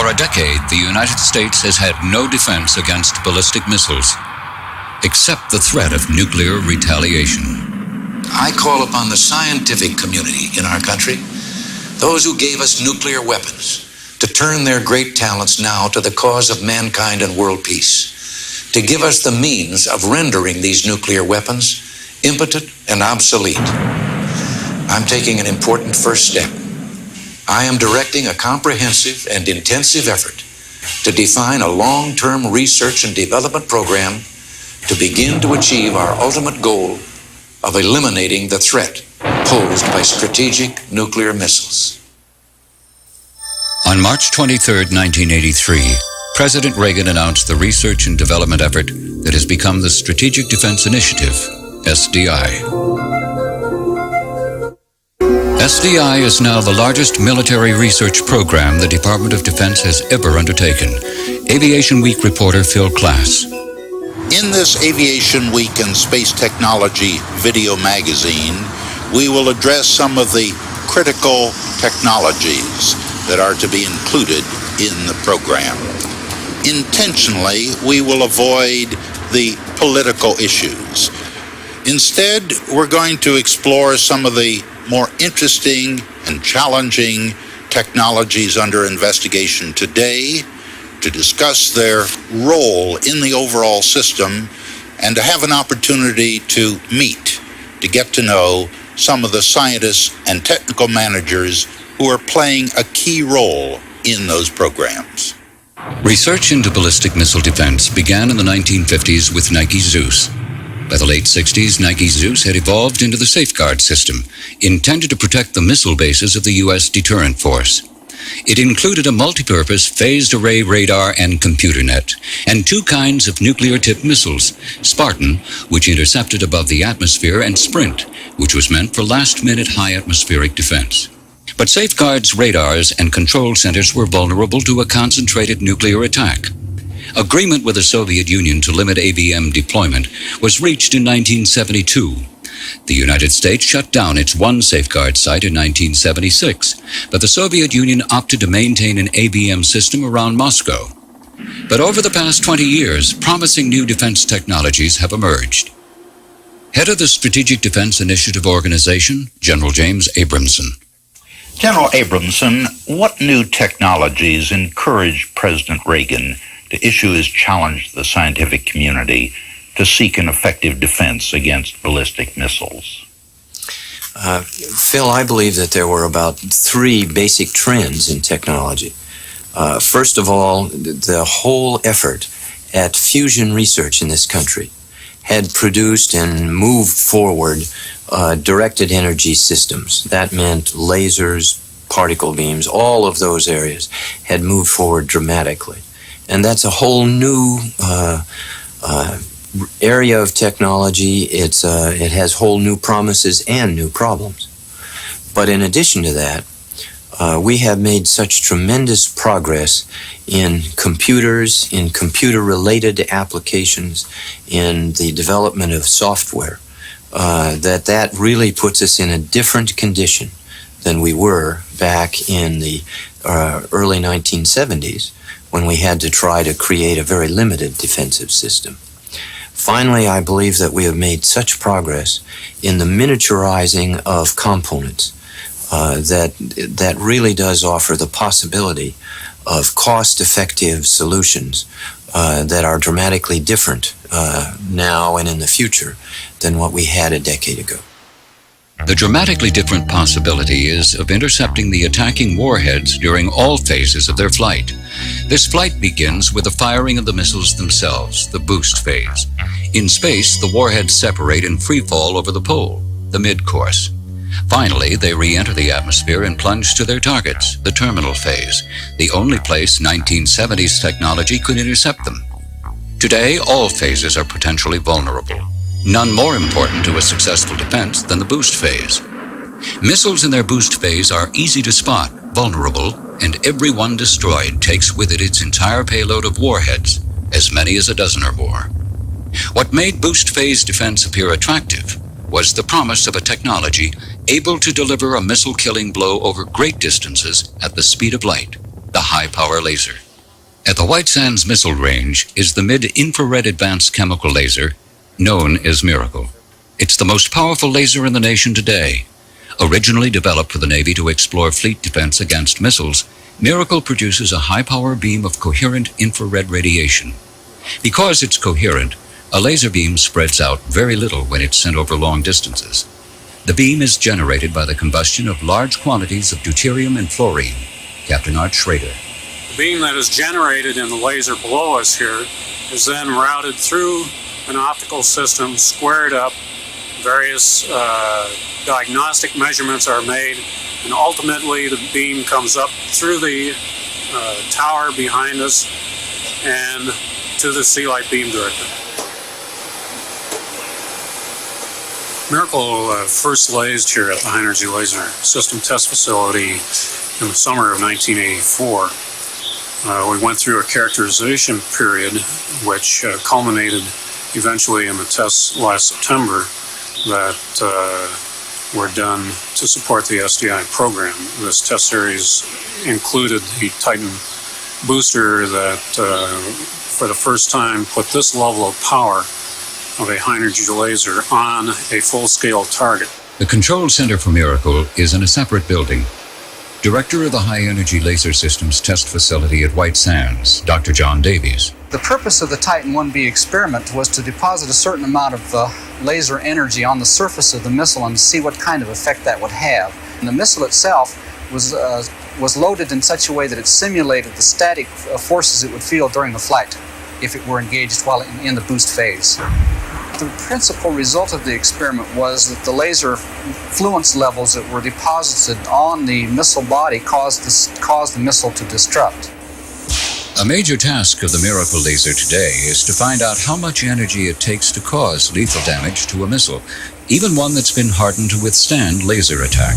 For a decade, the United States has had no defense against ballistic missiles, except the threat of nuclear retaliation. I call upon the scientific community in our country, those who gave us nuclear weapons, to turn their great talents now to the cause of mankind and world peace, to give us the means of rendering these nuclear weapons impotent and obsolete. I'm taking an important first step. I am directing a comprehensive and intensive effort to define a long-term research and development program to begin to achieve our ultimate goal of eliminating the threat posed by strategic nuclear missiles. On March 23, 1983, President Reagan announced the research and development effort that has become the Strategic Defense Initiative, SDI. SDI is now the largest military research program the Department of Defense has ever undertaken. Aviation Week reporter Phil Klass. In this Aviation Week and Space Technology video magazine, we will address some of the critical technologies that are to be included in the program. Intentionally, we will avoid the political issues. Instead, we're going to explore some of the more interesting and challenging technologies under investigation today, to discuss their role in the overall system, and to have an opportunity to meet, to get to know some of the scientists and technical managers who are playing a key role in those programs. Research into ballistic missile defense began in the 1950s with Nike Zeus. By the late 60s, Nike Zeus had evolved into the Safeguard system, intended to protect the missile bases of the U.S. deterrent force. It included a multi-purpose phased array radar and computer net, and two kinds of nuclear-tipped missiles, Spartan, which intercepted above the atmosphere, and Sprint, which was meant for last-minute high-atmospheric defense. But Safeguard's radars and control centers were vulnerable to a concentrated nuclear attack. Agreement with the Soviet Union to limit ABM deployment was reached in 1972. The United States shut down its one Safeguard site in 1976, but the Soviet Union opted to maintain an ABM system around Moscow. But over the past 20 years, promising new defense technologies have emerged. Head of the Strategic Defense Initiative Organization, General James Abramson. General Abramson, what new technologies encouraged President Reagan to issue his challenge to the scientific community to seek an effective defense against ballistic missiles? Phil, I believe that there were about three basic trends in technology. First of all, the whole effort at fusion research in this country had produced and moved forward directed energy systems. That meant lasers, particle beams, all of those areas had moved forward dramatically. And that's a whole new area of technology. It has whole new promises and new problems. But in addition to that, we have made such tremendous progress in computers, in computer-related applications, in the development of software, that really puts us in a different condition than we were back in the early 1970s, when we had to try to create a very limited defensive system. Finally, I believe that we have made such progress in the miniaturizing of components that really does offer the possibility of cost-effective solutions that are dramatically different now and in the future than what we had a decade ago. The dramatically different possibility is of intercepting the attacking warheads during all phases of their flight. This flight begins with the firing of the missiles themselves, the boost phase. In space, the warheads separate in free fall over the pole, the mid-course. Finally, they re-enter the atmosphere and plunge to their targets, the terminal phase, the only place 1970s technology could intercept them. Today, all phases are potentially vulnerable. None more important to a successful defense than the boost phase. Missiles in their boost phase are easy to spot, vulnerable, and every one destroyed takes with it its entire payload of warheads, as many as a dozen or more. What made boost phase defense appear attractive was the promise of a technology able to deliver a missile-killing blow over great distances at the speed of light. the high-power laser. At the White Sands Missile Range is the mid-infrared advanced chemical laser known as Miracle. It's the most powerful laser in the nation today. Originally developed for the Navy to explore fleet defense against missiles, Miracle produces a high-power beam of coherent infrared radiation. Because it's coherent, a laser beam spreads out very little when it's sent over long distances. The beam is generated by the combustion of large quantities of deuterium and fluorine. Captain Art Schrader. The beam that is generated in the laser below us here is then routed through an optical system, squared up, various diagnostic measurements are made, and ultimately the beam comes up through the tower behind us and to the Sea-Light Beam Director. Miracle first lased here at the High Energy Laser System Test Facility in the summer of 1984. We went through a characterization period which culminated eventually in the tests last September that were done to support the SDI program. This test series included the Titan booster that for the first time put this level of power of a high-energy laser on a full-scale target. The control center for Miracle is in a separate building. Director of the High Energy Laser Systems Test Facility at White Sands, Dr. John Davies. The purpose of the Titan 1B experiment was to deposit a certain amount of laser energy on the surface of the missile and to see what kind of effect that would have. And the missile itself was loaded in such a way that it simulated the static forces it would feel during the flight if it were engaged while in the boost phase. The principal result of the experiment was that the laser fluence levels that were deposited on the missile body caused the missile to destruct. A major task of the Miracle laser today is to find out how much energy it takes to cause lethal damage to a missile, even one that's been hardened to withstand laser attack.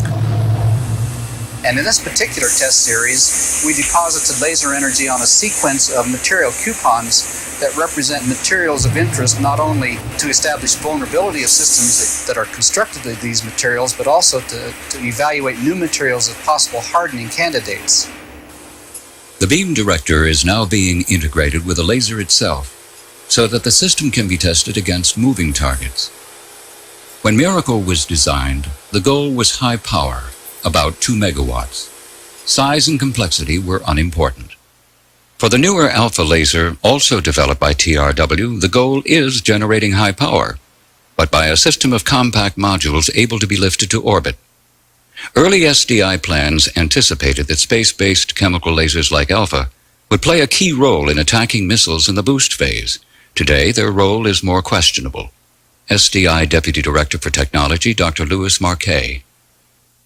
And in this particular test series, we deposited laser energy on a sequence of material coupons that represent materials of interest not only to establish vulnerability of systems that are constructed of these materials, but also to evaluate new materials as possible hardening candidates. The beam director is now being integrated with the laser itself so that the system can be tested against moving targets. When Miracle was designed, the goal was high power, about 2 megawatts. Size and complexity were unimportant. For the newer Alpha laser, also developed by TRW, the goal is generating high power, but by a system of compact modules able to be lifted to orbit. Early SDI plans anticipated that space-based chemical lasers like Alpha would play a key role in attacking missiles in the boost phase. Today, their role is more questionable. SDI Deputy Director for Technology, Dr. Louis Marquet.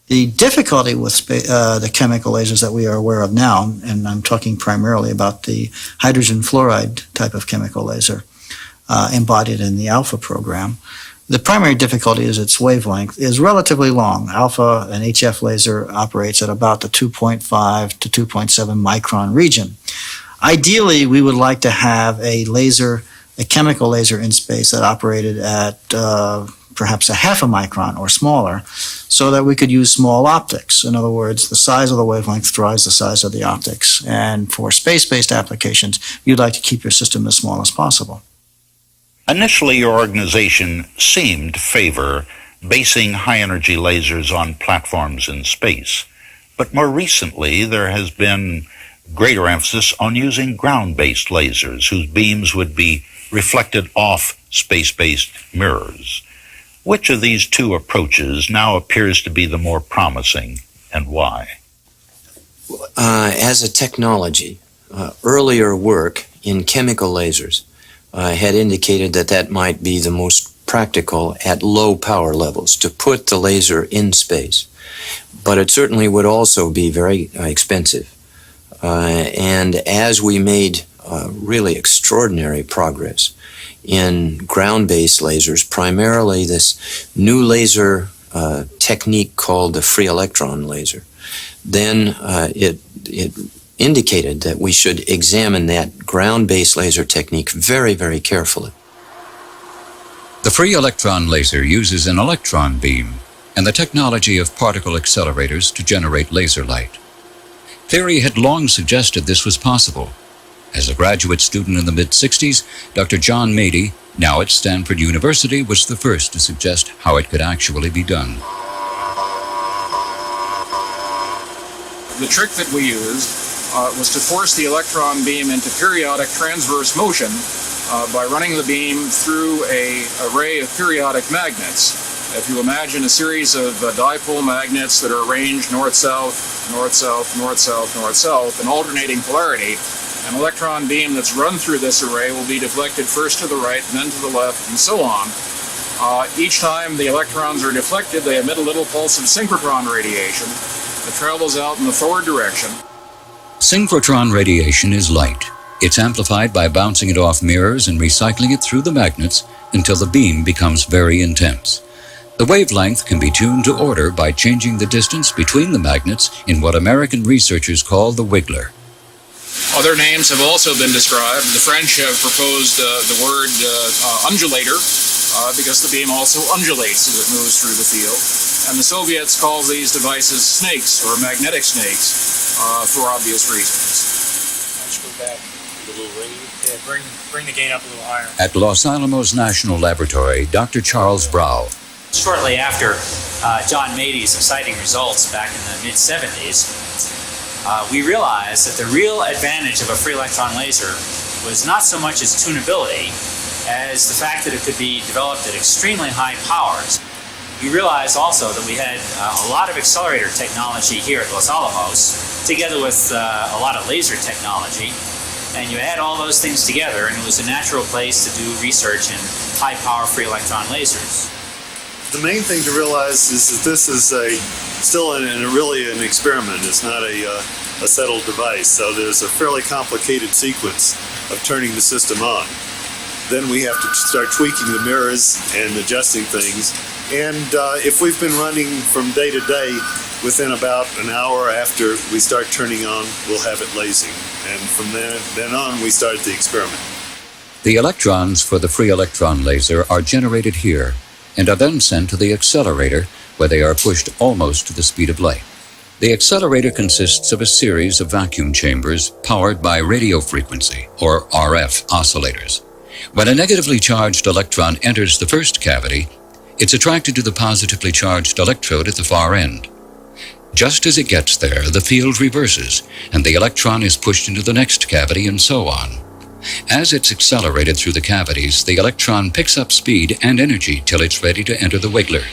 The difficulty with the chemical lasers that we are aware of now, and I'm talking primarily about the hydrogen fluoride type of chemical laser embodied in the Alpha program, the primary difficulty is its wavelength is relatively long. Alpha, an HF laser, operates at about the 2.5 to 2.7 micron region. Ideally, we would like to have a chemical laser in space that operated at perhaps a half a micron or smaller, so that we could use small optics. In other words, the size of the wavelength drives the size of the optics. And for space-based applications, you'd like to keep your system as small as possible. Initially, your organization seemed to favor basing high-energy lasers on platforms in space. But more recently, there has been greater emphasis on using ground-based lasers whose beams would be reflected off space-based mirrors. Which of these two approaches now appears to be the more promising, and why? As a technology, earlier work in chemical lasers had indicated that might be the most practical at low power levels, to put the laser in space. But it certainly would also be very expensive. And as we made really extraordinary progress in ground-based lasers, primarily this new laser technique called the free electron laser, then it indicated that we should examine that ground-based laser technique very, very carefully. The free electron laser uses an electron beam and the technology of particle accelerators to generate laser light. Theory had long suggested this was possible. As a graduate student in the mid-60s, Dr. John Mady, now at Stanford University, was the first to suggest how it could actually be done. The trick that we used was to force the electron beam into periodic transverse motion by running the beam through an array of periodic magnets. If you imagine a series of dipole magnets that are arranged north-south, north-south, north-south, north-south, in alternating polarity, an electron beam that's run through this array will be deflected first to the right and then to the left and so on. Each time the electrons are deflected, they emit a little pulse of synchrotron radiation that travels out in the forward direction. Synchrotron radiation is light. It's amplified by bouncing it off mirrors and recycling it through the magnets until the beam becomes very intense. The wavelength can be tuned to order by changing the distance between the magnets in what American researchers call the wiggler. Other names have also been described. The French have proposed the word undulator because the beam also undulates as it moves through the field. And the Soviets call these devices snakes or magnetic snakes for obvious reasons. Let's go back a little ring. Yeah, bring the gain up a little higher. At Los Alamos National Laboratory, Dr. Charles Brow. Shortly after John Mady's exciting results back in the mid-70s, we realized that the real advantage of a free electron laser was not so much its tunability as the fact that it could be developed at extremely high powers. We realized also that we had a lot of accelerator technology here at Los Alamos, together with a lot of laser technology, and you add all those things together and it was a natural place to do research in high-power free electron lasers. The main thing to realize is that this is still really an experiment. It's not a settled device, so there's a fairly complicated sequence of turning the system on. Then we have to start tweaking the mirrors and adjusting things. And if we've been running from day to day, within about an hour after we start turning on, we'll have it lasing. And from then on, we start the experiment. The electrons for the free electron laser are generated here and are then sent to the accelerator, where they are pushed almost to the speed of light. The accelerator consists of a series of vacuum chambers powered by radio frequency, or RF, oscillators. When a negatively charged electron enters the first cavity, it's attracted to the positively charged electrode at the far end. Just as it gets there, the field reverses, and the electron is pushed into the next cavity, and so on. As it's accelerated through the cavities, the electron picks up speed and energy till it's ready to enter the wiggler.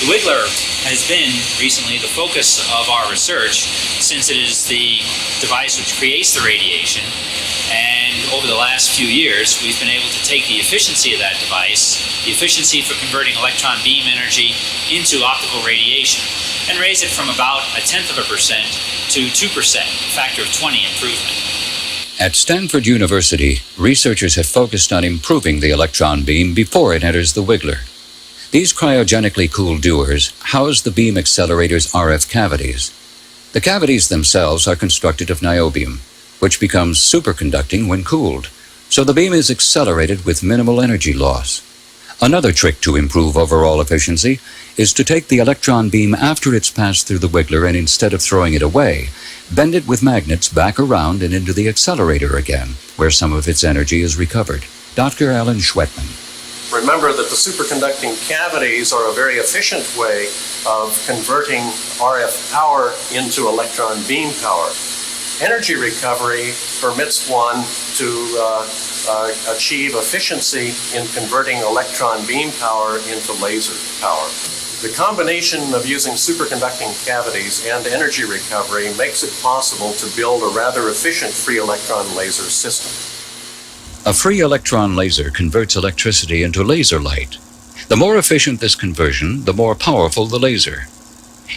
The wiggler has been recently the focus of our research since it is the device which creates the radiation, and over the last few years we've been able to take the efficiency of that device, the efficiency for converting electron beam energy into optical radiation, and raise it from about 0.1% to 2%, a factor of 20 improvement. At Stanford University, researchers have focused on improving the electron beam before it enters the wiggler. These cryogenically cooled dewars house the beam accelerator's RF cavities. The cavities themselves are constructed of niobium, which becomes superconducting when cooled, so the beam is accelerated with minimal energy loss. Another trick to improve overall efficiency is to take the electron beam after it's passed through the wiggler and instead of throwing it away, bend it with magnets back around and into the accelerator again, where some of its energy is recovered. Dr. Alan Schwetman. Remember that the superconducting cavities are a very efficient way of converting RF power into electron beam power. Energy recovery permits one to achieve efficiency in converting electron beam power into laser power. The combination of using superconducting cavities and energy recovery makes it possible to build a rather efficient free electron laser system. A free electron laser converts electricity into laser light. The more efficient this conversion, the more powerful the laser.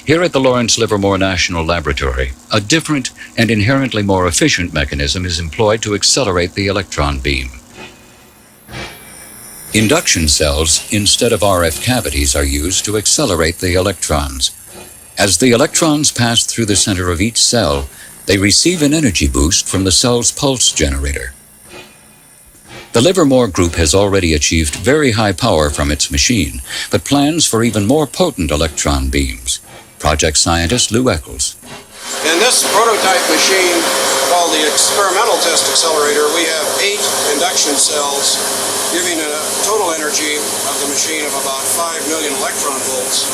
Here at the Lawrence Livermore National Laboratory, a different and inherently more efficient mechanism is employed to accelerate the electron beam. Induction cells, instead of RF cavities, are used to accelerate the electrons. As the electrons pass through the center of each cell, they receive an energy boost from the cell's pulse generator. The Livermore Group has already achieved very high power from its machine, but plans for even more potent electron beams. Project scientist Lou Eccles. In this prototype machine, called the experimental test accelerator, we have 8 induction cells giving a total energy of the machine of about 5 million electron volts.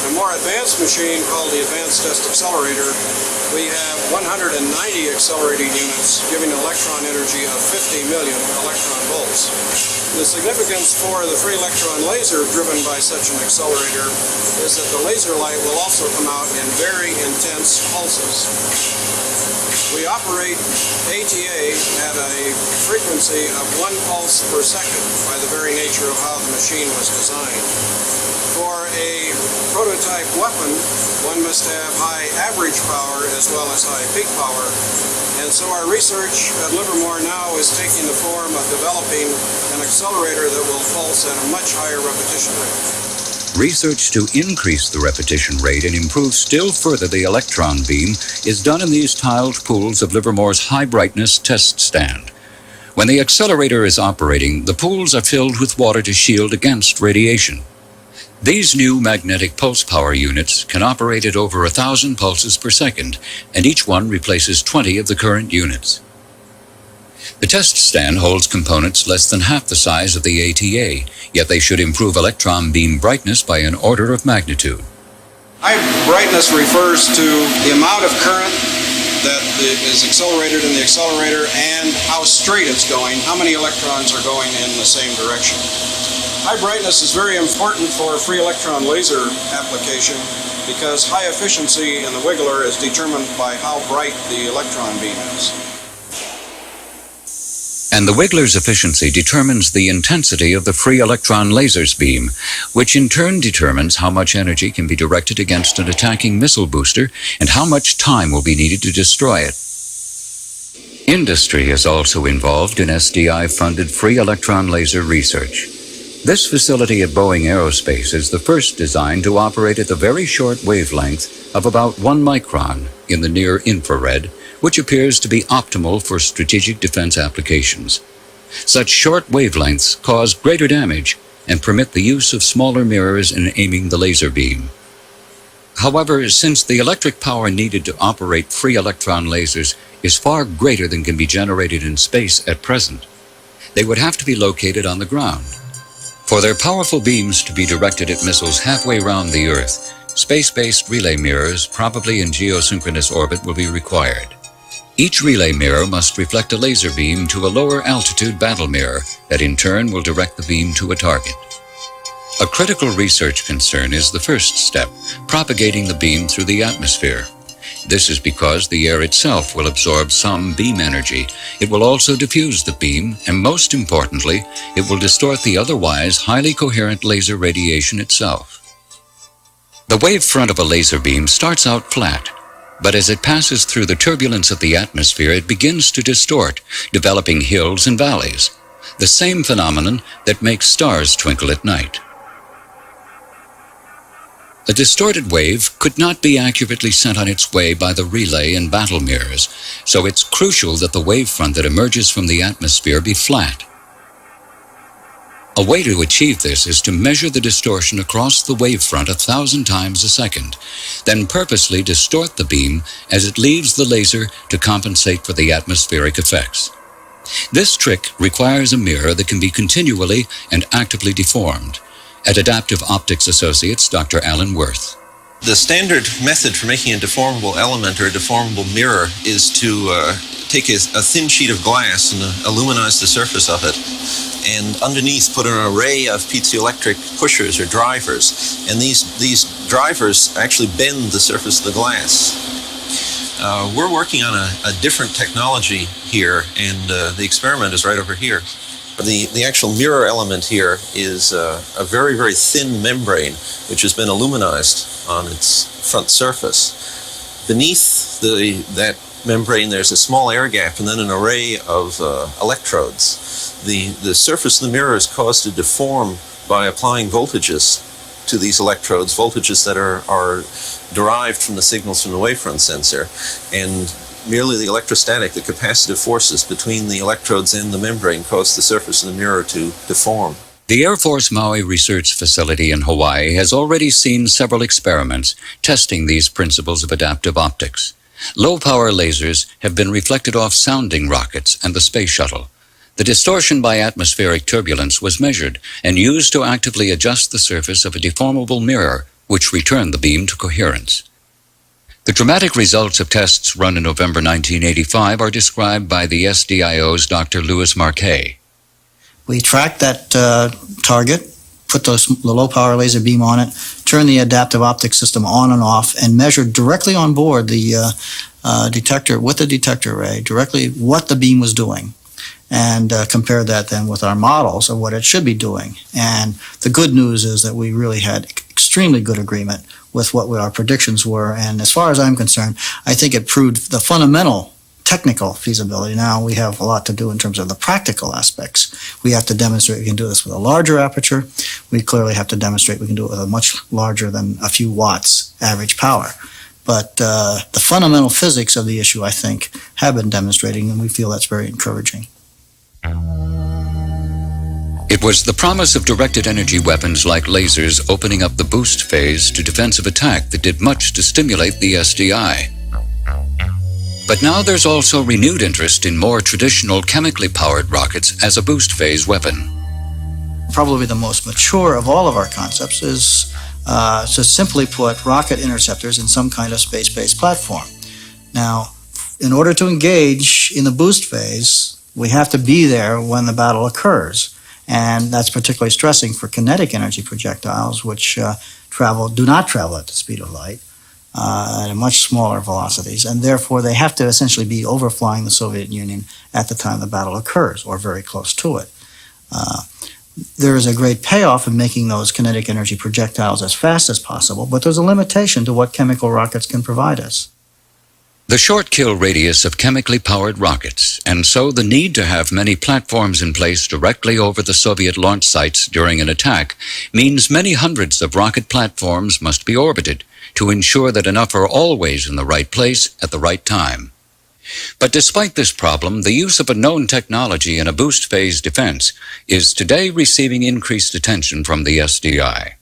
In a more advanced machine called the advanced test accelerator, we have 190 accelerating units giving an electron energy of 50 million electron volts. The significance for the free electron laser driven by such an accelerator is that the laser light will also come out in very intense pulses. We operate ATA at a frequency of 1 pulse per second by the very nature of how the machine was designed. For a prototype weapon, one must have high average power as well as high peak power, and so our research at Livermore now is taking the form of developing an accelerator that will pulse at a much higher repetition rate. Research to increase the repetition rate and improve still further the electron beam is done in these tiled pools of Livermore's high-brightness test stand. When the accelerator is operating, the pools are filled with water to shield against radiation. These new magnetic pulse power units can operate at over 1,000 pulses per second, and each one replaces 20 of the current units. The test stand holds components less than half the size of the ATA, yet they should improve electron beam brightness by an order of magnitude. High brightness refers to the amount of current that is accelerated in the accelerator and how straight it's going, how many electrons are going in the same direction. High brightness is very important for a free electron laser application because high efficiency in the wiggler is determined by how bright the electron beam is. And the wiggler's efficiency determines the intensity of the free electron laser's beam, which in turn determines how much energy can be directed against an attacking missile booster and how much time will be needed to destroy it. Industry is also involved in SDI-funded free electron laser research. This facility at Boeing Aerospace is the first designed to operate at the very short wavelength of about 1 micron in the near infrared, which appears to be optimal for strategic defense applications. Such short wavelengths cause greater damage and permit the use of smaller mirrors in aiming the laser beam. However, since the electric power needed to operate free electron lasers is far greater than can be generated in space at present, they would have to be located on the ground. For their powerful beams to be directed at missiles halfway around the Earth, space-based relay mirrors, probably in geosynchronous orbit, will be required. Each relay mirror must reflect a laser beam to a lower altitude battle mirror that in turn will direct the beam to a target. A critical research concern is the first step, propagating the beam through the atmosphere. This is because the air itself will absorb some beam energy. It will also diffuse the beam, and most importantly, it will distort the otherwise highly coherent laser radiation itself. The wavefront of a laser beam starts out flat, but as it passes through the turbulence of the atmosphere, it begins to distort, developing hills and valleys, the same phenomenon that makes stars twinkle at night. A distorted wave could not be accurately sent on its way by the relay and battle mirrors, so it's crucial that the wavefront that emerges from the atmosphere be flat. A way to achieve this is to measure the distortion across the wavefront 1,000 times a second, then purposely distort the beam as it leaves the laser to compensate for the atmospheric effects. This trick requires a mirror that can be continually and actively deformed. At Adaptive Optics Associates, Dr. Alan Worth. The standard method for making a deformable element or a deformable mirror is to take a thin sheet of glass and illuminize the surface of it, and underneath put an array of piezoelectric pushers or drivers, and these drivers actually bend the surface of the glass. We're working on a different technology here, and the experiment is right over here. The actual mirror element here is a very, very thin membrane which has been illuminized on its front surface. Beneath that membrane there's a small air gap and then an array of electrodes. The surface of the mirror is caused to deform by applying voltages to these electrodes, voltages that are derived from the signals from the wavefront sensor, and merely the electrostatic, the capacitive forces between the electrodes and the membrane cause the surface of the mirror to deform. The Air Force Maui Research Facility in Hawaii has already seen several experiments testing these principles of adaptive optics. Low-power lasers have been reflected off sounding rockets and the space shuttle. The distortion by atmospheric turbulence was measured and used to actively adjust the surface of a deformable mirror, which returned the beam to coherence. The dramatic results of tests run in November 1985 are described by the SDIO's Dr. Louis Marquet. We tracked that target, put the low-power laser beam on it, turned the adaptive optics system on and off, and measured directly on board the detector, with the detector array, directly what the beam was doing, and compared that then with our models of what it should be doing. And the good news is that we really had extremely good agreement with what our predictions were, and as far as I'm concerned, I think it proved the fundamental technical feasibility. Now we have a lot to do in terms of the practical aspects. We have to demonstrate we can do this with a larger aperture. We clearly have to demonstrate we can do it with a much larger than a few watts average power. But the fundamental physics of the issue, I think, have been demonstrating, and we feel that's very encouraging. It was the promise of directed energy weapons like lasers opening up the boost phase to defensive attack that did much to stimulate the SDI. But now there's also renewed interest in more traditional chemically powered rockets as a boost phase weapon. Probably the most mature of all of our concepts is to simply put rocket interceptors in some kind of space-based platform. Now, in order to engage in the boost phase, we have to be there when the battle occurs. And that's particularly stressing for kinetic energy projectiles, which do not travel at the speed of light at a much smaller velocities, and therefore they have to essentially be overflying the Soviet Union at the time the battle occurs, or very close to it. There is a great payoff in making those kinetic energy projectiles as fast as possible, but there's a limitation to what chemical rockets can provide us. The short kill radius of chemically powered rockets, and so the need to have many platforms in place directly over the Soviet launch sites during an attack, means many hundreds of rocket platforms must be orbited to ensure that enough are always in the right place at the right time. But despite this problem, the use of a known technology in a boost phase defense is today receiving increased attention from the SDI,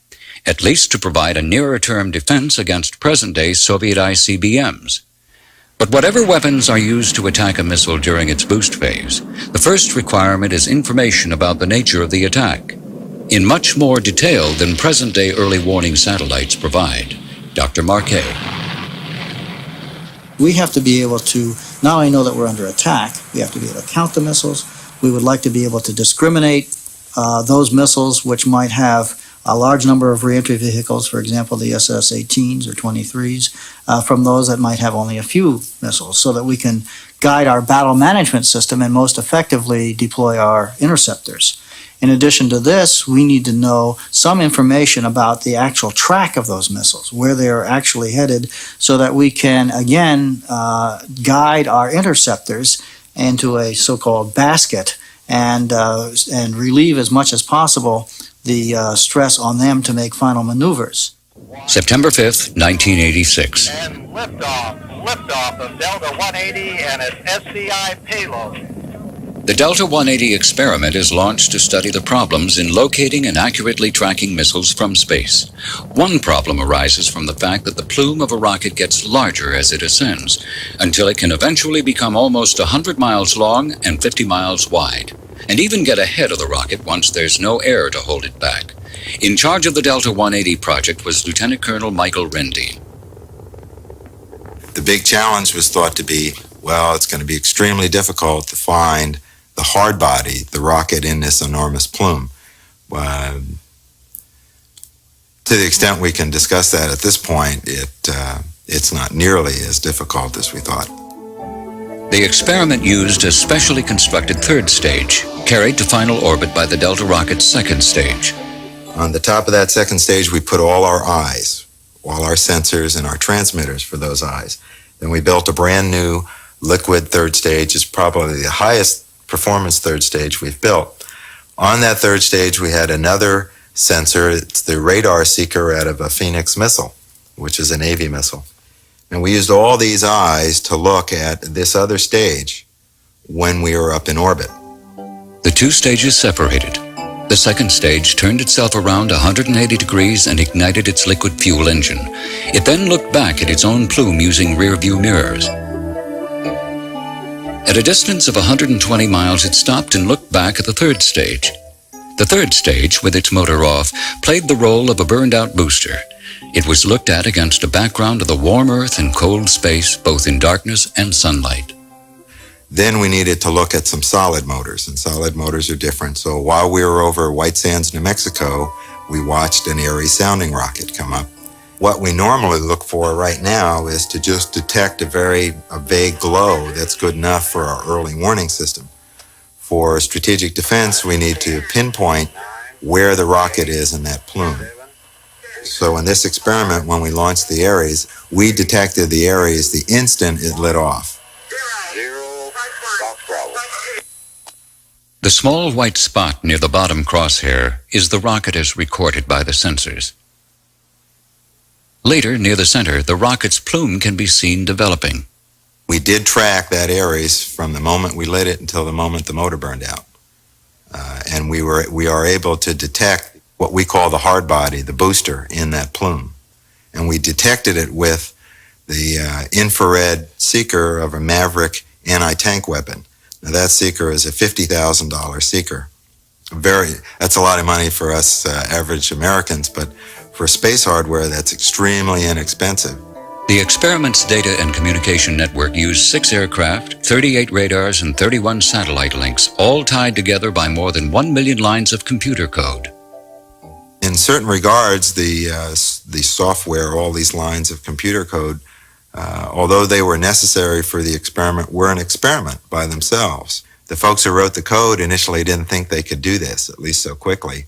at least to provide a nearer-term defense against present-day Soviet ICBMs. But whatever weapons are used to attack a missile during its boost phase, the first requirement is information about the nature of the attack, in much more detail than present-day early warning satellites provide. Dr. Marquet. We have to be able to not only know that we're under attack, we have to be able to count the missiles. We would like to be able to discriminate those missiles which might have a large number of reentry vehicles, for example, the SS-18s or 23s, from those that might have only a few missiles, so that we can guide our battle management system and most effectively deploy our interceptors. In addition to this, we need to know some information about the actual track of those missiles, where they are actually headed, so that we can, again, guide our interceptors into a so-called basket and relieve as much as possible the stress on them to make final maneuvers. September 5th, 1986. And liftoff of Delta 180 and its SCI payload. The Delta 180 experiment is launched to study the problems in locating and accurately tracking missiles from space. One problem arises from the fact that the plume of a rocket gets larger as it ascends, until it can eventually become almost 100 miles long and 50 miles wide, and even get ahead of the rocket once there's no air to hold it back. In charge of the Delta 180 project was Lieutenant Colonel Michael Rendine. The big challenge was thought to be, well, it's going to be extremely difficult to find the hard body, the rocket in this enormous plume. To the extent we can discuss that at this point, it's not nearly as difficult as we thought. The experiment used a specially constructed third stage, carried to final orbit by the Delta rocket's second stage. On the top of that second stage, we put all our eyes, all our sensors and our transmitters for those eyes. Then we built a brand new liquid third stage. It's probably the highest performance third stage we've built. On that third stage, we had another sensor. It's the radar seeker out of a Phoenix missile, which is a Navy missile. And we used all these eyes to look at this other stage when we were up in orbit. The two stages separated. The second stage turned itself around 180 degrees and ignited its liquid fuel engine. It then looked back at its own plume using rear-view mirrors. At a distance of 120 miles, it stopped and looked back at the third stage. The third stage, with its motor off, played the role of a burned-out booster. It was looked at against a background of the warm Earth and cold space, both in darkness and sunlight. Then we needed to look at some solid motors, and solid motors are different. So while we were over White Sands, New Mexico, we watched an Aries sounding rocket come up. What we normally look for right now is to just detect a vague glow that's good enough for our early warning system. For strategic defense, we need to pinpoint where the rocket is in that plume. So in this experiment, when we launched the Aries, we detected the Aries the instant it lit off. The small white spot near the bottom crosshair is the rocket as recorded by the sensors. Later, near the center, the rocket's plume can be seen developing. We did track that Aries from the moment we lit it until the moment the motor burned out. And we are able to detect what we call the hard body, the booster, in that plume. And we detected it with the infrared seeker of a Maverick anti-tank weapon. Now that seeker is a $50,000 seeker. That's a lot of money for us average Americans, but for space hardware, that's extremely inexpensive. The experiment's data and communication network used 6 aircraft, 38 radars, and 31 satellite links, all tied together by more than 1 million lines of computer code. In certain regards, the software, all these lines of computer code, although they were necessary for the experiment, were an experiment by themselves. The folks who wrote the code initially didn't think they could do this, at least so quickly.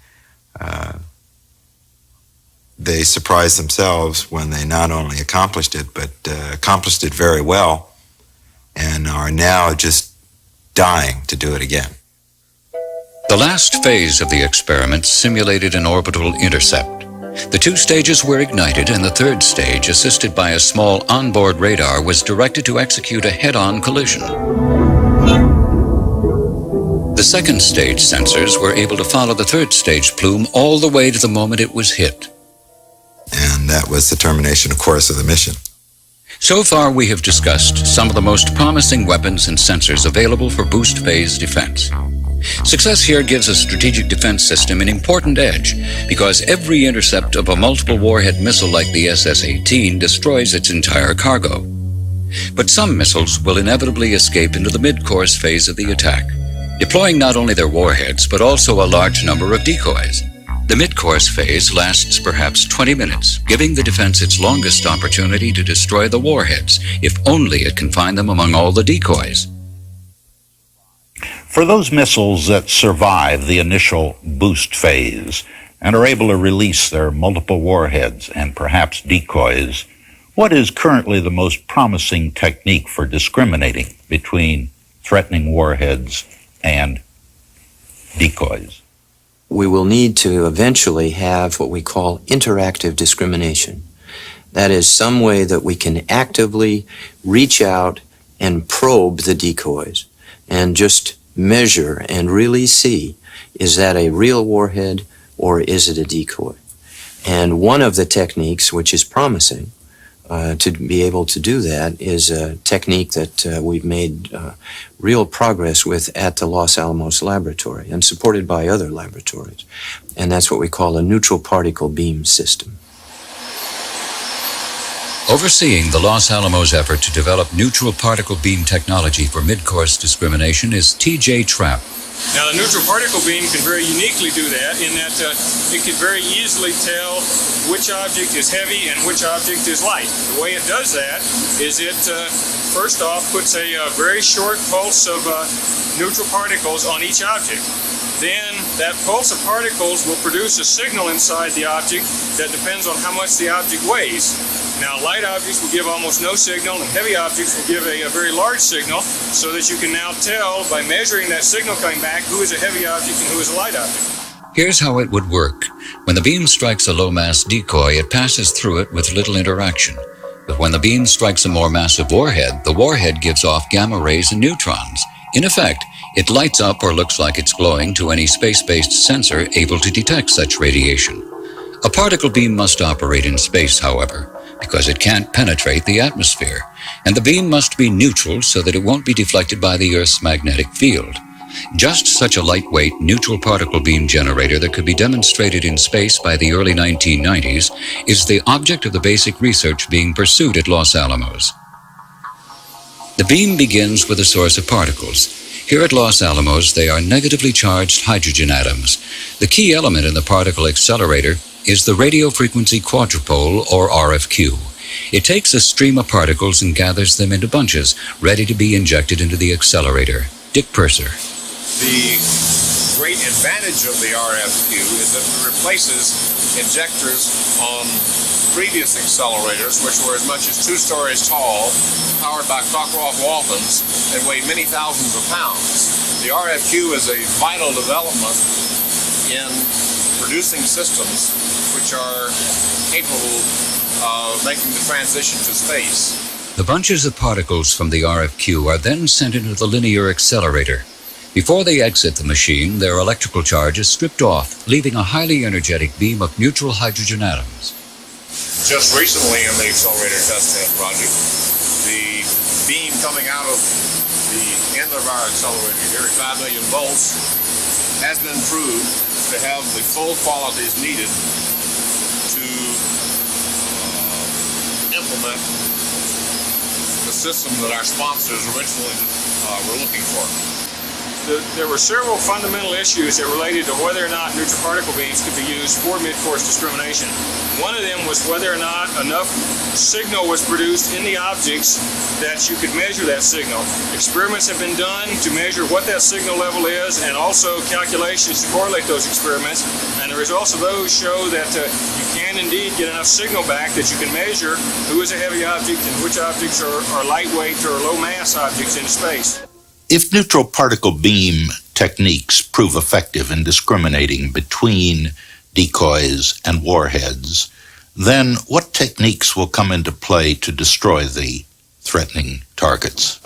They surprised themselves when they not only accomplished it, but accomplished it very well, and are now just dying to do it again. The last phase of the experiment simulated an orbital intercept. The 2 stages were ignited, and the third stage, assisted by a small onboard radar, was directed to execute a head-on collision. The second stage sensors were able to follow the third stage plume all the way to the moment it was hit. And that was the termination, of course, of the mission. So far, we have discussed some of the most promising weapons and sensors available for boost phase defense. Success here gives a strategic defense system an important edge because every intercept of a multiple warhead missile like the SS-18 destroys its entire cargo. But some missiles will inevitably escape into the mid-course phase of the attack, deploying not only their warheads but also a large number of decoys. The mid-course phase lasts perhaps 20 minutes, giving the defense its longest opportunity to destroy the warheads, if only it can find them among all the decoys. For those missiles that survive the initial boost phase and are able to release their multiple warheads and perhaps decoys, what is currently the most promising technique for discriminating between threatening warheads and decoys? We will need to eventually have what we call interactive discrimination. That is some way that we can actively reach out and probe the decoys and just measure and really see, is that a real warhead or is it a decoy? And one of the techniques which is promising to be able to do that is a technique that we've made real progress with at the Los Alamos laboratory and supported by other laboratories. And that's what we call a neutral particle beam system. Overseeing the Los Alamos effort to develop neutral particle beam technology for mid-course discrimination is T.J. Trapp. Now, the neutral particle beam can very uniquely do that in that it can very easily tell which object is heavy and which object is light. The way it does that is it, first off, puts a very short pulse of neutral particles on each object. Then that pulse of particles will produce a signal inside the object that depends on how much the object weighs. Now, light objects will give almost no signal, and heavy objects will give a very large signal, so that you can now tell by measuring that signal coming back who is a heavy object and who is a light object. Here's how it would work. When the beam strikes a low-mass decoy, it passes through it with little interaction. But when the beam strikes a more massive warhead, the warhead gives off gamma rays and neutrons. In effect, It lights up or looks like it's glowing to any space-based sensor able to detect such radiation. A particle beam must operate in space, however, because it can't penetrate the atmosphere, and the beam must be neutral so that it won't be deflected by the Earth's magnetic field. Just such a lightweight, neutral particle beam generator that could be demonstrated in space by the early 1990s is the object of the basic research being pursued at Los Alamos. The beam begins with a source of particles. Here at Los Alamos, they are negatively charged hydrogen atoms. The key element in the particle accelerator is the radio frequency quadrupole, or RFQ. It takes a stream of particles and gathers them into bunches, ready to be injected into the accelerator. Dick Purser. The great advantage of the RFQ is that it replaces injectors on previous accelerators, which were as much as 2 stories tall, powered by Cockcroft-Waltons, and weighed many thousands of pounds. The RFQ is a vital development in producing systems which are capable of making the transition to space. The bunches of particles from the RFQ are then sent into the linear accelerator. Before they exit the machine, their electrical charge is stripped off, leaving a highly energetic beam of neutral hydrogen atoms. Just recently in the Accelerator Test Stand project, the beam coming out of the end of our accelerator here at 5 million volts has been proved to have the full qualities needed to implement the system that our sponsors originally were looking for. There were several fundamental issues that related to whether or not neutral particle beams could be used for mid-course discrimination. One of them was whether or not enough signal was produced in the objects that you could measure that signal. Experiments have been done to measure what that signal level is, and also calculations to correlate those experiments. And the results of those show that you can indeed get enough signal back that you can measure who is a heavy object and which objects are lightweight or low mass objects in space. If neutral particle beam techniques prove effective in discriminating between decoys and warheads, then what techniques will come into play to destroy the threatening targets?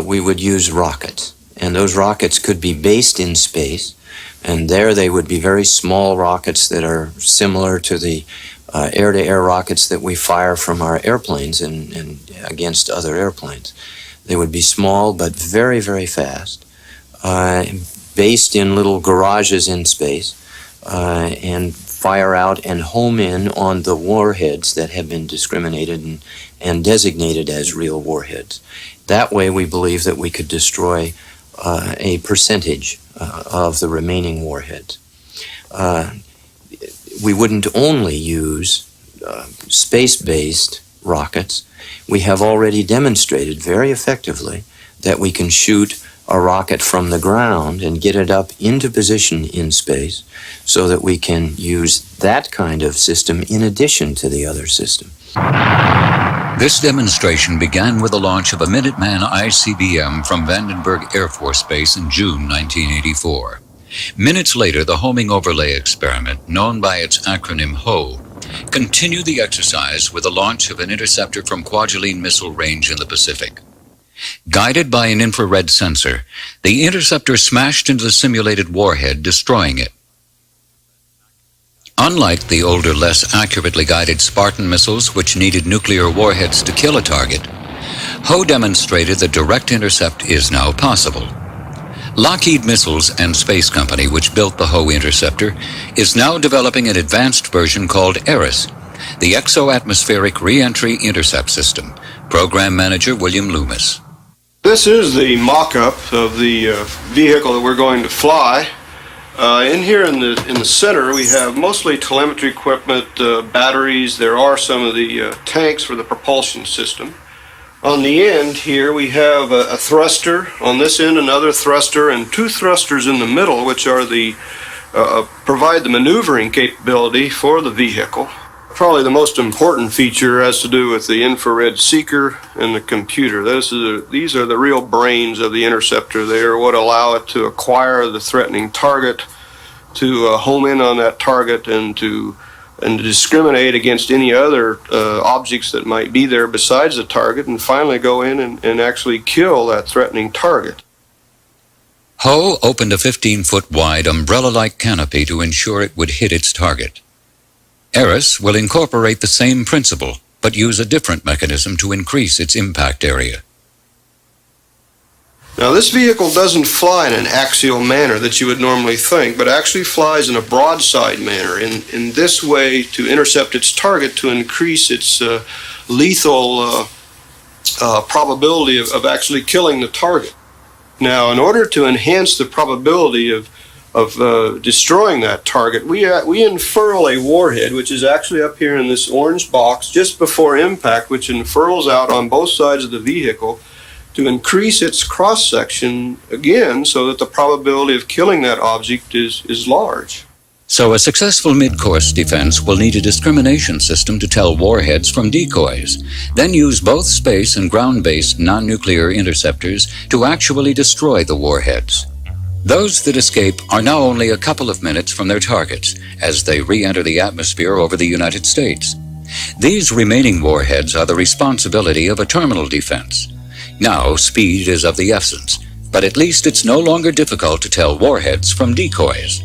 We would use rockets, and those rockets could be based in space, and there they would be very small rockets that are similar to the air-to-air rockets that we fire from our airplanes and against other airplanes. They would be small but very, very fast, based in little garages in space, and fire out and home in on the warheads that have been discriminated and designated as real warheads. That way we believe that we could destroy a percentage of the remaining warheads. We wouldn't only use space-based rockets. We have already demonstrated very effectively that we can shoot a rocket from the ground and get it up into position in space so that we can use that kind of system in addition to the other system. This demonstration began with the launch of a Minuteman ICBM from Vandenberg Air Force Base in June 1984. Minutes later, the homing overlay experiment, known by its acronym HO, continued the exercise with the launch of an interceptor from Kwajalein Missile Range in the Pacific. Guided by an infrared sensor, the interceptor smashed into the simulated warhead, destroying it. Unlike the older, less accurately guided Spartan missiles, which needed nuclear warheads to kill a target, HO demonstrated that direct intercept is now possible. Lockheed Missiles and Space Company, which built the HO interceptor, is now developing an advanced version called ERIS, the Exo-Atmospheric Re-Entry Intercept System. Program Manager William Loomis. This is the mock-up of the vehicle that we're going to fly. In here in the center we have mostly telemetry equipment, batteries. There are some of the tanks for the propulsion system. On the end here we have a thruster. On this end another thruster, and 2 thrusters in the middle, which are the provide the maneuvering capability for the vehicle. Probably the most important feature has to do with the infrared seeker and the computer. These are the real brains of the interceptor. They are what allow it to acquire the threatening target, to home in on that target, and to discriminate against any other objects that might be there besides the target, and finally go in and actually kill that threatening target. Ho opened a 15-foot wide umbrella-like canopy to ensure it would hit its target. Eris will incorporate the same principle, but use a different mechanism to increase its impact area. Now, this vehicle doesn't fly in an axial manner that you would normally think, but actually flies in a broadside manner, in this way to intercept its target to increase its lethal probability of actually killing the target. Now, in order to enhance the probability of destroying that target, we unfurl a warhead, which is actually up here in this orange box just before impact, which unfurls out on both sides of the vehicle to increase its cross-section again so that the probability of killing that object is large. So a successful mid-course defense will need a discrimination system to tell warheads from decoys, then use both space and ground-based non-nuclear interceptors to actually destroy the warheads. Those that escape are now only a couple of minutes from their targets as they re-enter the atmosphere over the United States. These remaining warheads are the responsibility of a terminal defense. Now, speed is of the essence, but at least it's no longer difficult to tell warheads from decoys.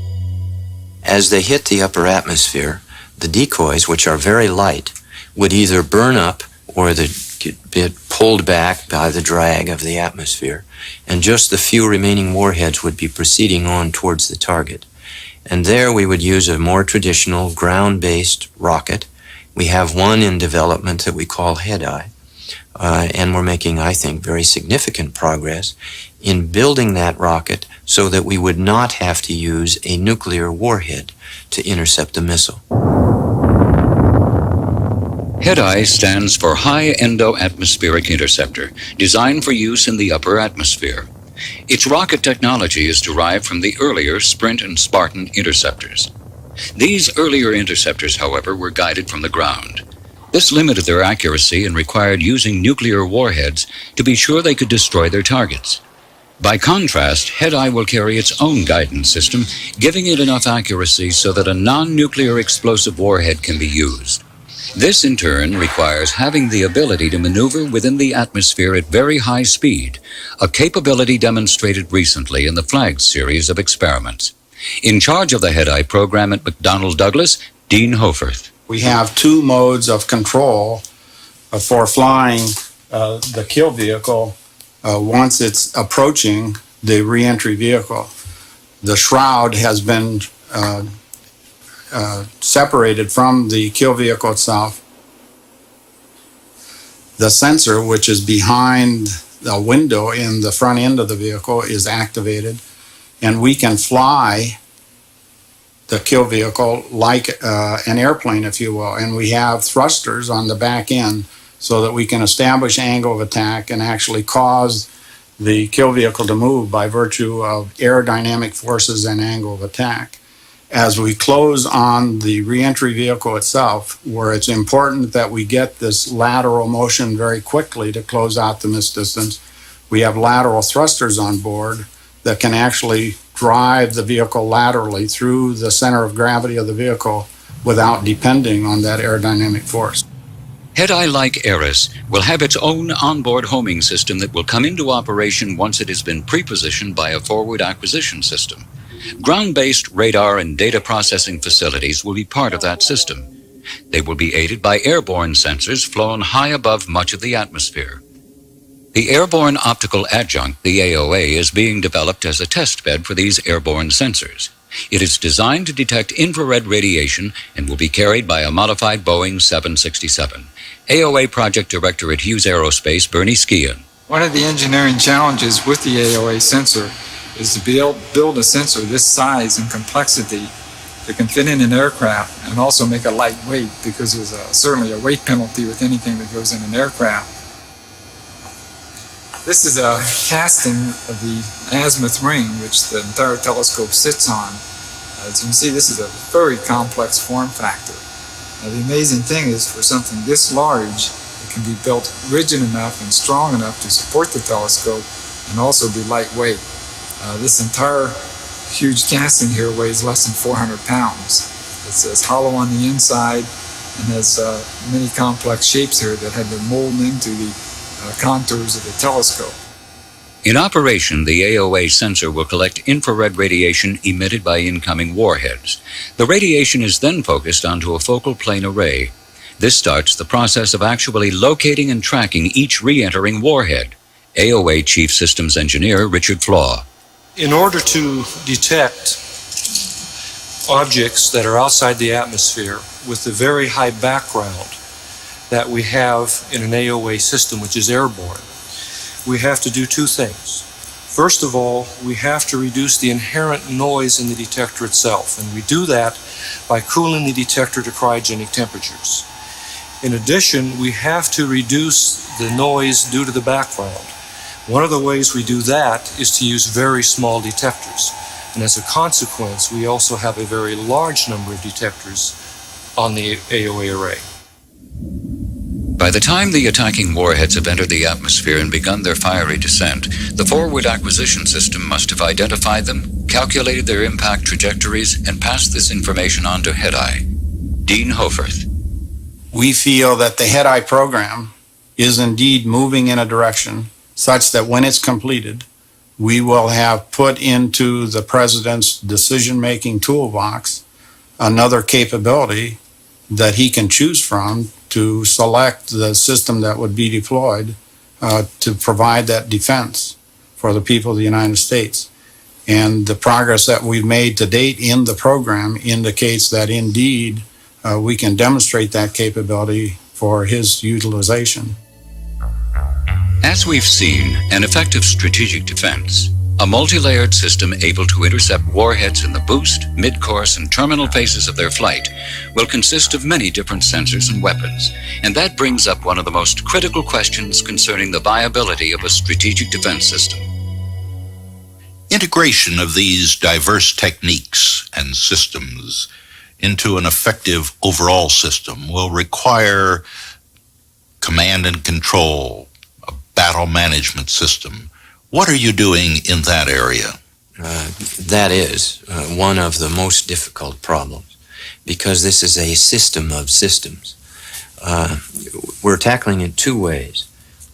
As they hit the upper atmosphere, the decoys, which are very light, would either burn up or get pulled back by the drag of the atmosphere, and just the few remaining warheads would be proceeding on towards the target. And there we would use a more traditional ground-based rocket. We have one in development that we call Head-Eye. And we're making, I think, very significant progress in building that rocket so that we would not have to use a nuclear warhead to intercept the missile. Head-Eye stands for High Endo-Atmospheric Interceptor, designed for use in the upper atmosphere. Its rocket technology is derived from the earlier Sprint and Spartan interceptors. These earlier interceptors, however, were guided from the ground. This limited their accuracy and required using nuclear warheads to be sure they could destroy their targets. By contrast, Head-Eye will carry its own guidance system, giving it enough accuracy so that a non-nuclear explosive warhead can be used. This, in turn, requires having the ability to maneuver within the atmosphere at very high speed, a capability demonstrated recently in the Flag series of experiments. In charge of the Head-Eye program at McDonnell Douglas, Dean Hoferth. We have two modes of control for flying the kill vehicle once it's approaching the reentry vehicle. The shroud has been separated from the kill vehicle itself. The sensor, which is behind the window in the front end of the vehicle, is activated, and we can fly the kill vehicle like an airplane, if you will, and we have thrusters on the back end so that we can establish angle of attack and actually cause the kill vehicle to move by virtue of aerodynamic forces and angle of attack. As we close on the reentry vehicle itself, where it's important that we get this lateral motion very quickly to close out the miss distance, we have lateral thrusters on board that can actually drive the vehicle laterally through the center of gravity of the vehicle without depending on that aerodynamic force. Head-Eye, like Eris, will have its own onboard homing system that will come into operation once it has been pre-positioned by a forward acquisition system. Ground-based radar and data processing facilities will be part of that system. They will be aided by airborne sensors flown high above much of the atmosphere. The Airborne Optical Adjunct, the AOA, is being developed as a test bed for these airborne sensors. It is designed to detect infrared radiation and will be carried by a modified Boeing 767. AOA Project Director at Hughes Aerospace, Bernie Skian. One of the engineering challenges with the AOA sensor is to build a sensor this size and complexity that can fit in an aircraft and also make it lightweight, because there's certainly a weight penalty with anything that goes in an aircraft. This is a casting of the azimuth ring which the entire telescope sits on. As you can see, this is a very complex form factor. Now, the amazing thing is, for something this large, it can be built rigid enough and strong enough to support the telescope and also be lightweight. This entire huge casting here weighs less than 400 pounds. It's hollow on the inside and has many complex shapes here that have been molded into the contours of the telescope. In operation, the AOA sensor will collect infrared radiation emitted by incoming warheads. The radiation is then focused onto a focal plane array. This starts the process of actually locating and tracking each re-entering warhead. AOA Chief Systems Engineer Richard Flaw. In order to detect objects that are outside the atmosphere with the very high background that we have in an AOA system, which is airborne, we have to do two things. First of all, we have to reduce the inherent noise in the detector itself, and we do that by cooling the detector to cryogenic temperatures. In addition, we have to reduce the noise due to the background. One of the ways we do that is to use very small detectors. And as a consequence, we also have a very large number of detectors on the AOA array. By the time the attacking warheads have entered the atmosphere and begun their fiery descent, the forward acquisition system must have identified them, calculated their impact trajectories, and passed this information on to HEAD-I. Dean Hoferth. We feel that the HEAD-I program is indeed moving in a direction such that when it's completed, we will have put into the President's decision-making toolbox another capability that he can choose from to select the system that would be deployed to provide that defense for the people of the United States. And the progress that we've made to date in the program indicates that indeed we can demonstrate that capability for his utilization. As we've seen, an effective strategic defense, a multi-layered system able to intercept warheads in the boost, mid-course, and terminal phases of their flight, will consist of many different sensors and weapons. And that brings up one of the most critical questions concerning the viability of a strategic defense system. Integration of these diverse techniques and systems into an effective overall system will require command and control, a battle management system. What are you doing in that area? That is one of the most difficult problems, because this is a system of systems. We're tackling it two ways.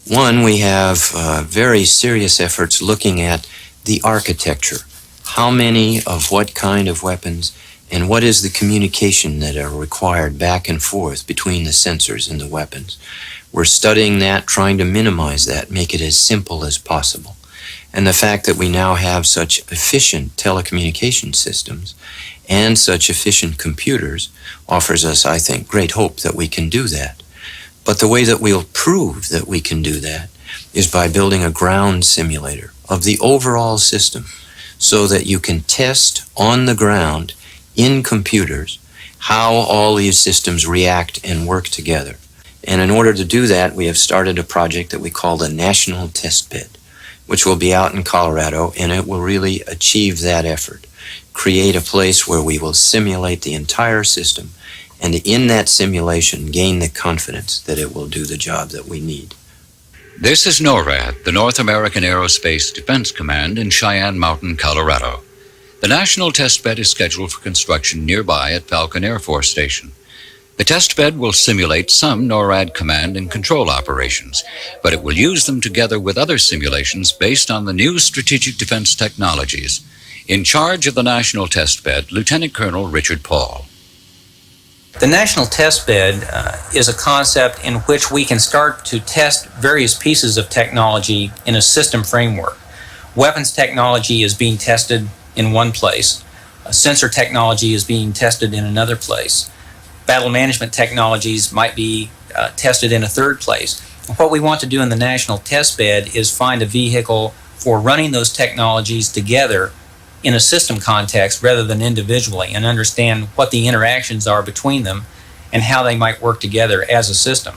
One, we have very serious efforts looking at the architecture. How many of what kind of weapons, and what is the communication that are required back and forth between the sensors and the weapons? We're studying that, trying to minimize that, make it as simple as possible. And the fact that we now have such efficient telecommunication systems and such efficient computers offers us, I think, great hope that we can do that. But the way that we'll prove that we can do that is by building a ground simulator of the overall system so that you can test on the ground in computers how all these systems react and work together. And in order to do that, we have started a project that we call the National Test Bed, which will be out in Colorado, and it will really achieve that effort. Create a place where we will simulate the entire system, and in that simulation, gain the confidence that it will do the job that we need. This is NORAD, the North American Aerospace Defense Command in Cheyenne Mountain, Colorado. The National Test Bed is scheduled for construction nearby at Falcon Air Force Station. The test bed will simulate some NORAD command and control operations, but it will use them together with other simulations based on the new strategic defense technologies. In charge of the National Test Bed, Lieutenant Colonel Richard Paul. The National Test Bed is a concept in which we can start to test various pieces of technology in a system framework. Weapons technology is being tested in one place. Sensor technology is being tested in another place. Battle management technologies might be tested in a third place. What we want to do in the National Test Bed is find a vehicle for running those technologies together in a system context rather than individually, and understand what the interactions are between them and how they might work together as a system.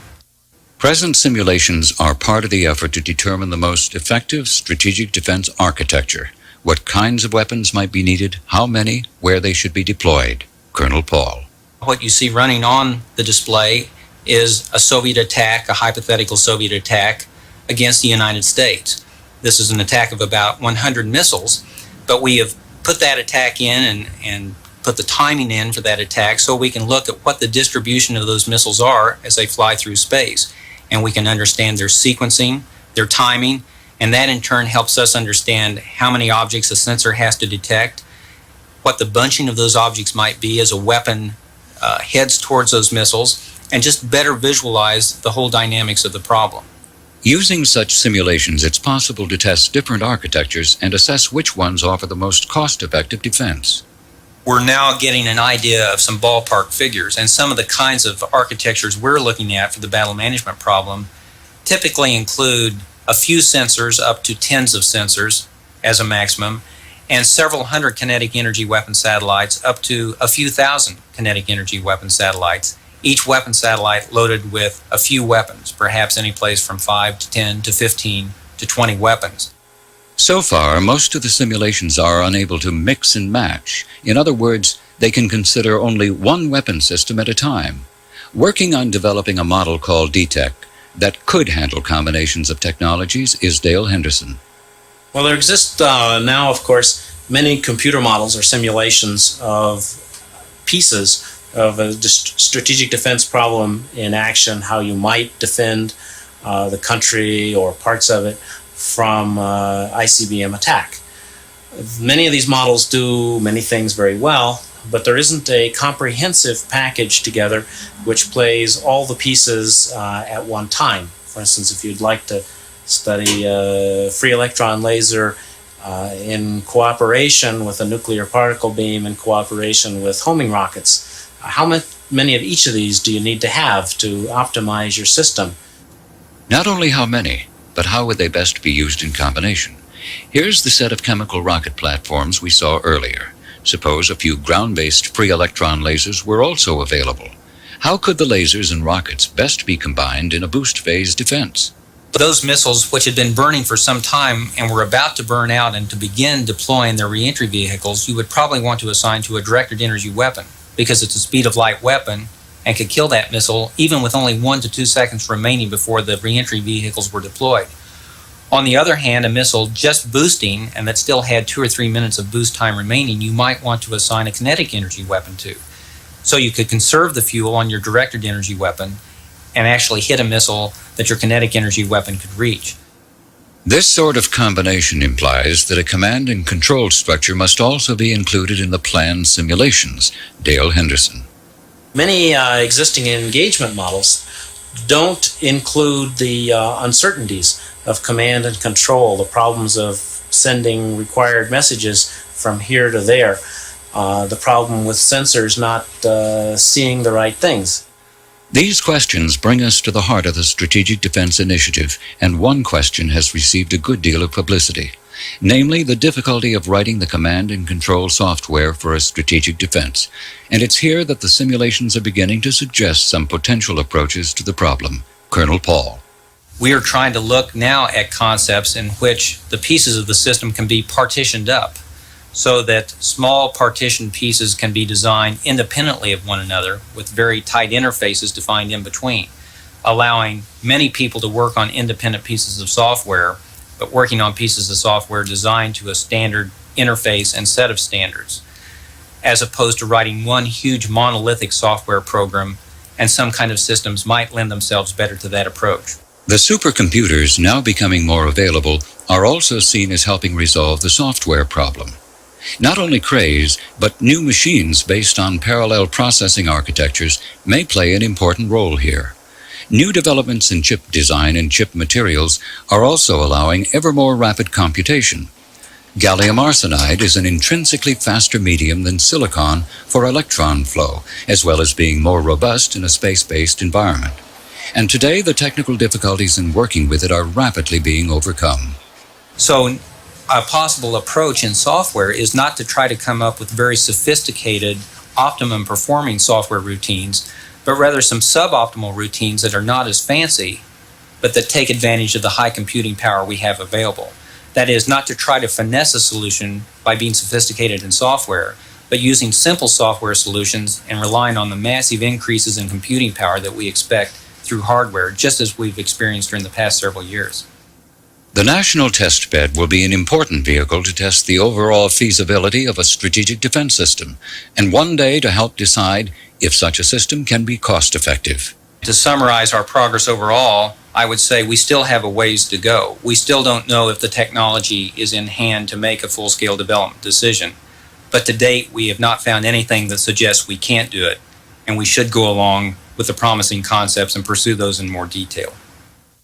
Present simulations are part of the effort to determine the most effective strategic defense architecture, what kinds of weapons might be needed, how many, where they should be deployed. Colonel Paul. What you see running on the display is a Soviet attack, a hypothetical Soviet attack against the United States. This is an attack of about 100 missiles, but we have put that attack in and put the timing in for that attack so we can look at what the distribution of those missiles are as they fly through space. And we can understand their sequencing, their timing, And that in turn helps us understand how many objects a sensor has to detect, what the bunching of those objects might be as a weapon heads towards those missiles, and just better visualize the whole dynamics of the problem. Using such simulations, it's possible to test different architectures and assess which ones offer the most cost-effective defense. We're now getting an idea of some ballpark figures, and some of the kinds of architectures we're looking at for the battle management problem typically include a few sensors up to tens of sensors as a maximum, and several hundred kinetic energy weapon satellites up to a few thousand kinetic energy weapon satellites. Each weapon satellite loaded with a few weapons, perhaps any place from 5 to 10 to 15 to 20 weapons. So far, most of the simulations are unable to mix and match. In other words, they can consider only one weapon system at a time. Working on developing a model called DTEC that could handle combinations of technologies is Dale Henderson. Well, there exist now, of course, many computer models or simulations of pieces of a strategic defense problem in action, how you might defend the country or parts of it from ICBM attack. Many of these models do many things very well, but there isn't a comprehensive package together which plays all the pieces at one time. For instance, if you'd like to study a free electron laser in cooperation with a nuclear particle beam, in cooperation with homing rockets, how many of each of these do you need to have to optimize your system? Not only how many, but how would they best be used in combination? Here's the set of chemical rocket platforms we saw earlier. Suppose a few ground-based free electron lasers were also available. How could the lasers and rockets best be combined in a boost phase defense? Those missiles which had been burning for some time and were about to burn out and to begin deploying their reentry vehicles, you would probably want to assign to a directed energy weapon, because it's a speed of light weapon and could kill that missile even with only 1 to 2 seconds remaining before the reentry vehicles were deployed. On the other hand, a missile just boosting and that still had 2 or 3 minutes of boost time remaining, you might want to assign a kinetic energy weapon to. So you could conserve the fuel on your directed energy weapon and actually hit a missile that your kinetic energy weapon could reach. This sort of combination implies that a command and control structure must also be included in the planned simulations. Dale Henderson. Many existing engagement models don't include the uncertainties of command and control, the problems of sending required messages from here to there, the problem with sensors not seeing the right things. These questions bring us to the heart of the Strategic Defense Initiative, and one question has received a good deal of publicity, namely the difficulty of writing the command and control software for a strategic defense. And it's here that the simulations are beginning to suggest some potential approaches to the problem. Colonel Paul. We are trying to look now at concepts in which the pieces of the system can be partitioned up, so that small partition pieces can be designed independently of one another with very tight interfaces defined in between, allowing many people to work on independent pieces of software, but working on pieces of software designed to a standard interface and set of standards, as opposed to writing one huge monolithic software program, and some kind of systems might lend themselves better to that approach. The supercomputers now becoming more available are also seen as helping resolve the software problem. Not only Crays, but new machines based on parallel processing architectures may play an important role here. New developments in chip design and chip materials are also allowing ever more rapid computation. Gallium arsenide is an intrinsically faster medium than silicon for electron flow, as well as being more robust in a space-based environment. And today, the technical difficulties in working with it are rapidly being overcome. So, a possible approach in software is not to try to come up with very sophisticated, optimum performing software routines, but rather some suboptimal routines that are not as fancy, but that take advantage of the high computing power we have available. That is, not to try to finesse a solution by being sophisticated in software, but using simple software solutions and relying on the massive increases in computing power that we expect through hardware, just as we've experienced during the past several years. The National Test Bed will be an important vehicle to test the overall feasibility of a strategic defense system, and one day to help decide if such a system can be cost-effective. To summarize our progress overall, I would say we still have a ways to go. We still don't know if the technology is in hand to make a full-scale development decision. But to date, we have not found anything that suggests we can't do it, and we should go along with the promising concepts and pursue those in more detail.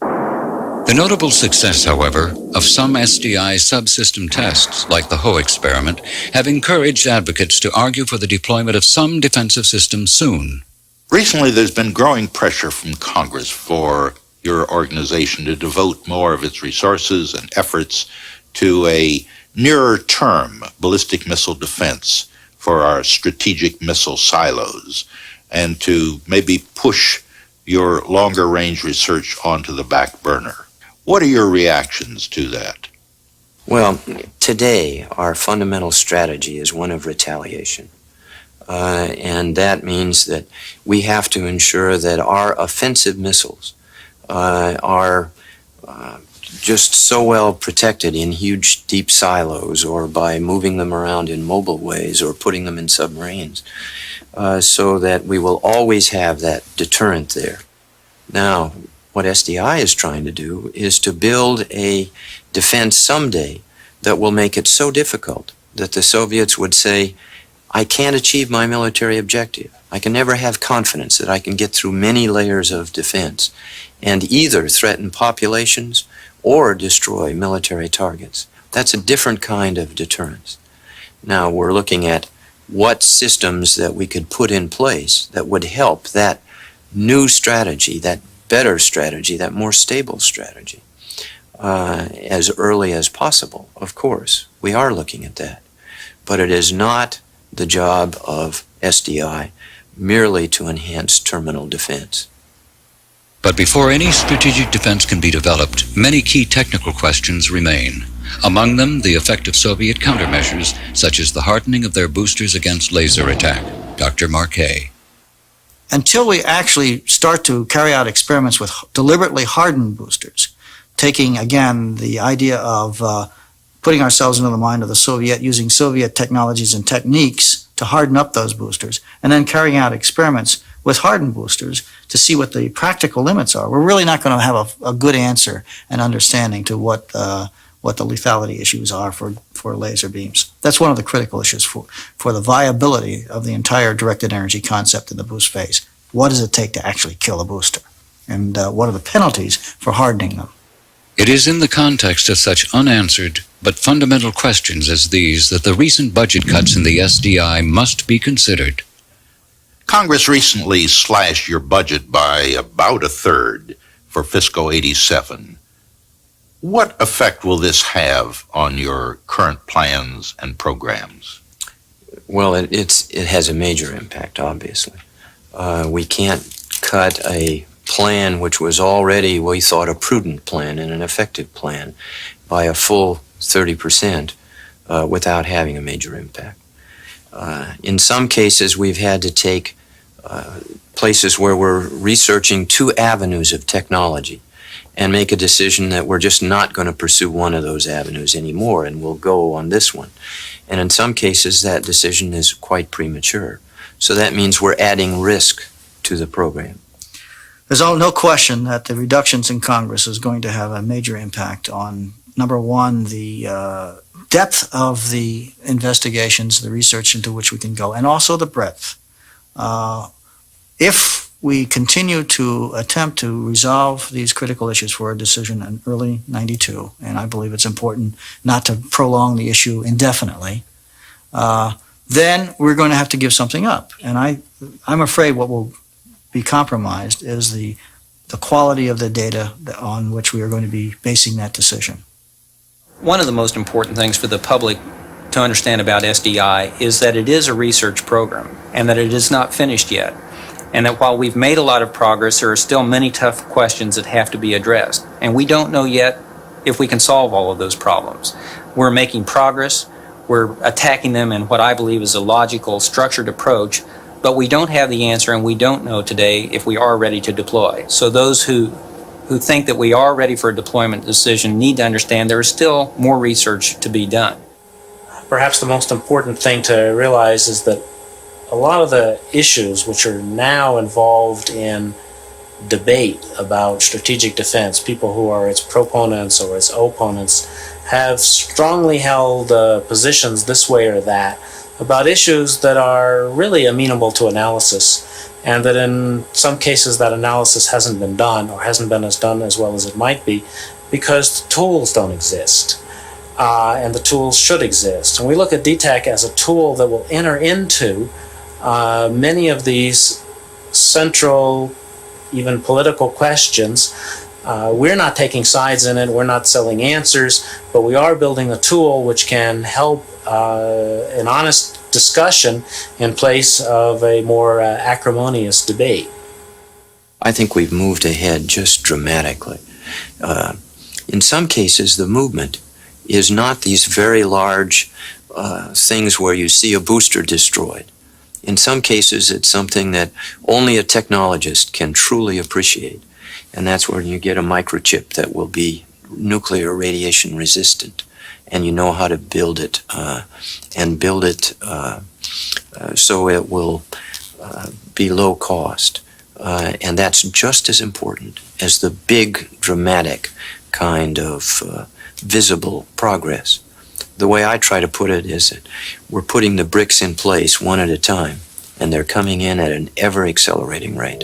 The notable success, however, of some SDI subsystem tests, like the Ho experiment, have encouraged advocates to argue for the deployment of some defensive systems soon. Recently, there's been growing pressure from Congress for your organization to devote more of its resources and efforts to a nearer-term ballistic missile defense for our strategic missile silos, and to maybe push your longer-range research onto the back burner. What are your reactions to that? Well, today our fundamental strategy is one of retaliation. And that means that we have to ensure that our offensive missiles are just so well protected in huge, deep silos, or by moving them around in mobile ways, or putting them in submarines, so that we will always have that deterrent there. Now, what SDI is trying to do is to build a defense someday that will make it so difficult that the Soviets would say, I can't achieve my military objective. I can never have confidence that I can get through many layers of defense and either threaten populations or destroy military targets. That's a different kind of deterrence. Now we're looking at what systems that we could put in place that would help that new strategy, that better strategy, that more stable strategy, as early as possible. Of course, we are looking at that. But it is not the job of SDI merely to enhance terminal defense. But before any strategic defense can be developed, many key technical questions remain. Among them, the effect of Soviet countermeasures, such as the hardening of their boosters against laser attack. Dr. Marquet. Until we actually start to carry out experiments with deliberately hardened boosters, taking, again, the idea of putting ourselves into the mind of the Soviet, using Soviet technologies and techniques to harden up those boosters, and then carrying out experiments with hardened boosters to see what the practical limits are. We're really not going to have a good answer and understanding to what the lethality issues are for laser beams. That's one of the critical issues for the viability of the entire directed energy concept in the boost phase. What does it take to actually kill a booster? And what are the penalties for hardening them? It is in the context of such unanswered but fundamental questions as these that the recent budget cuts in the SDI must be considered. Congress recently slashed your budget by about a third for fiscal 87. What effect will this have on your current plans and programs? Well, it has a major impact, obviously. We can't cut a plan which was already, we thought, a prudent plan and an effective plan by a full 30% without having a major impact. In some cases, we've had to take places where we're researching two avenues of technology and make a decision that we're just not going to pursue one of those avenues anymore, and we'll go on this one. And in some cases, that decision is quite premature. So that means we're adding risk to the program. There's no question that the reductions in Congress is going to have a major impact on, number one, the depth of the investigations, the research into which we can go, and also the breadth. If we continue to attempt to resolve these critical issues for a decision in early 92, and I believe it's important not to prolong the issue indefinitely, then we're going to have to give something up. And I'm afraid what will be compromised is the quality of the data on which we are going to be basing that decision. One of the most important things for the public to understand about SDI is that it is a research program and that it is not finished yet. And that while we've made a lot of progress, there are still many tough questions that have to be addressed. And we don't know yet if we can solve all of those problems. We're making progress. We're attacking them in what I believe is a logical, structured approach, but we don't have the answer, and we don't know today if we are ready to deploy. So those who think that we are ready for a deployment decision need to understand there is still more research to be done. Perhaps the most important thing to realize is that a lot of the issues which are now involved in debate about strategic defense, people who are its proponents or its opponents, have strongly held positions this way or that about issues that are really amenable to analysis, and that in some cases that analysis hasn't been done, or hasn't been done as well as it might be, because the tools don't exist. And the tools should exist. And we look at DTEC as a tool that will enter into many of these central, even political questions. We're not taking sides in it, we're not selling answers, but we are building a tool which can help an honest discussion in place of a more acrimonious debate. I think we've moved ahead just dramatically. In some cases, the movement is not these very large things where you see a booster destroyed. In some cases, it's something that only a technologist can truly appreciate. And that's where you get a microchip that will be nuclear radiation resistant. And you know how to build it, and build it so it will be low cost. And that's just as important as the big, dramatic kind of visible progress. The way I try to put it is that we're putting the bricks in place one at a time, and they're coming in at an ever-accelerating rate.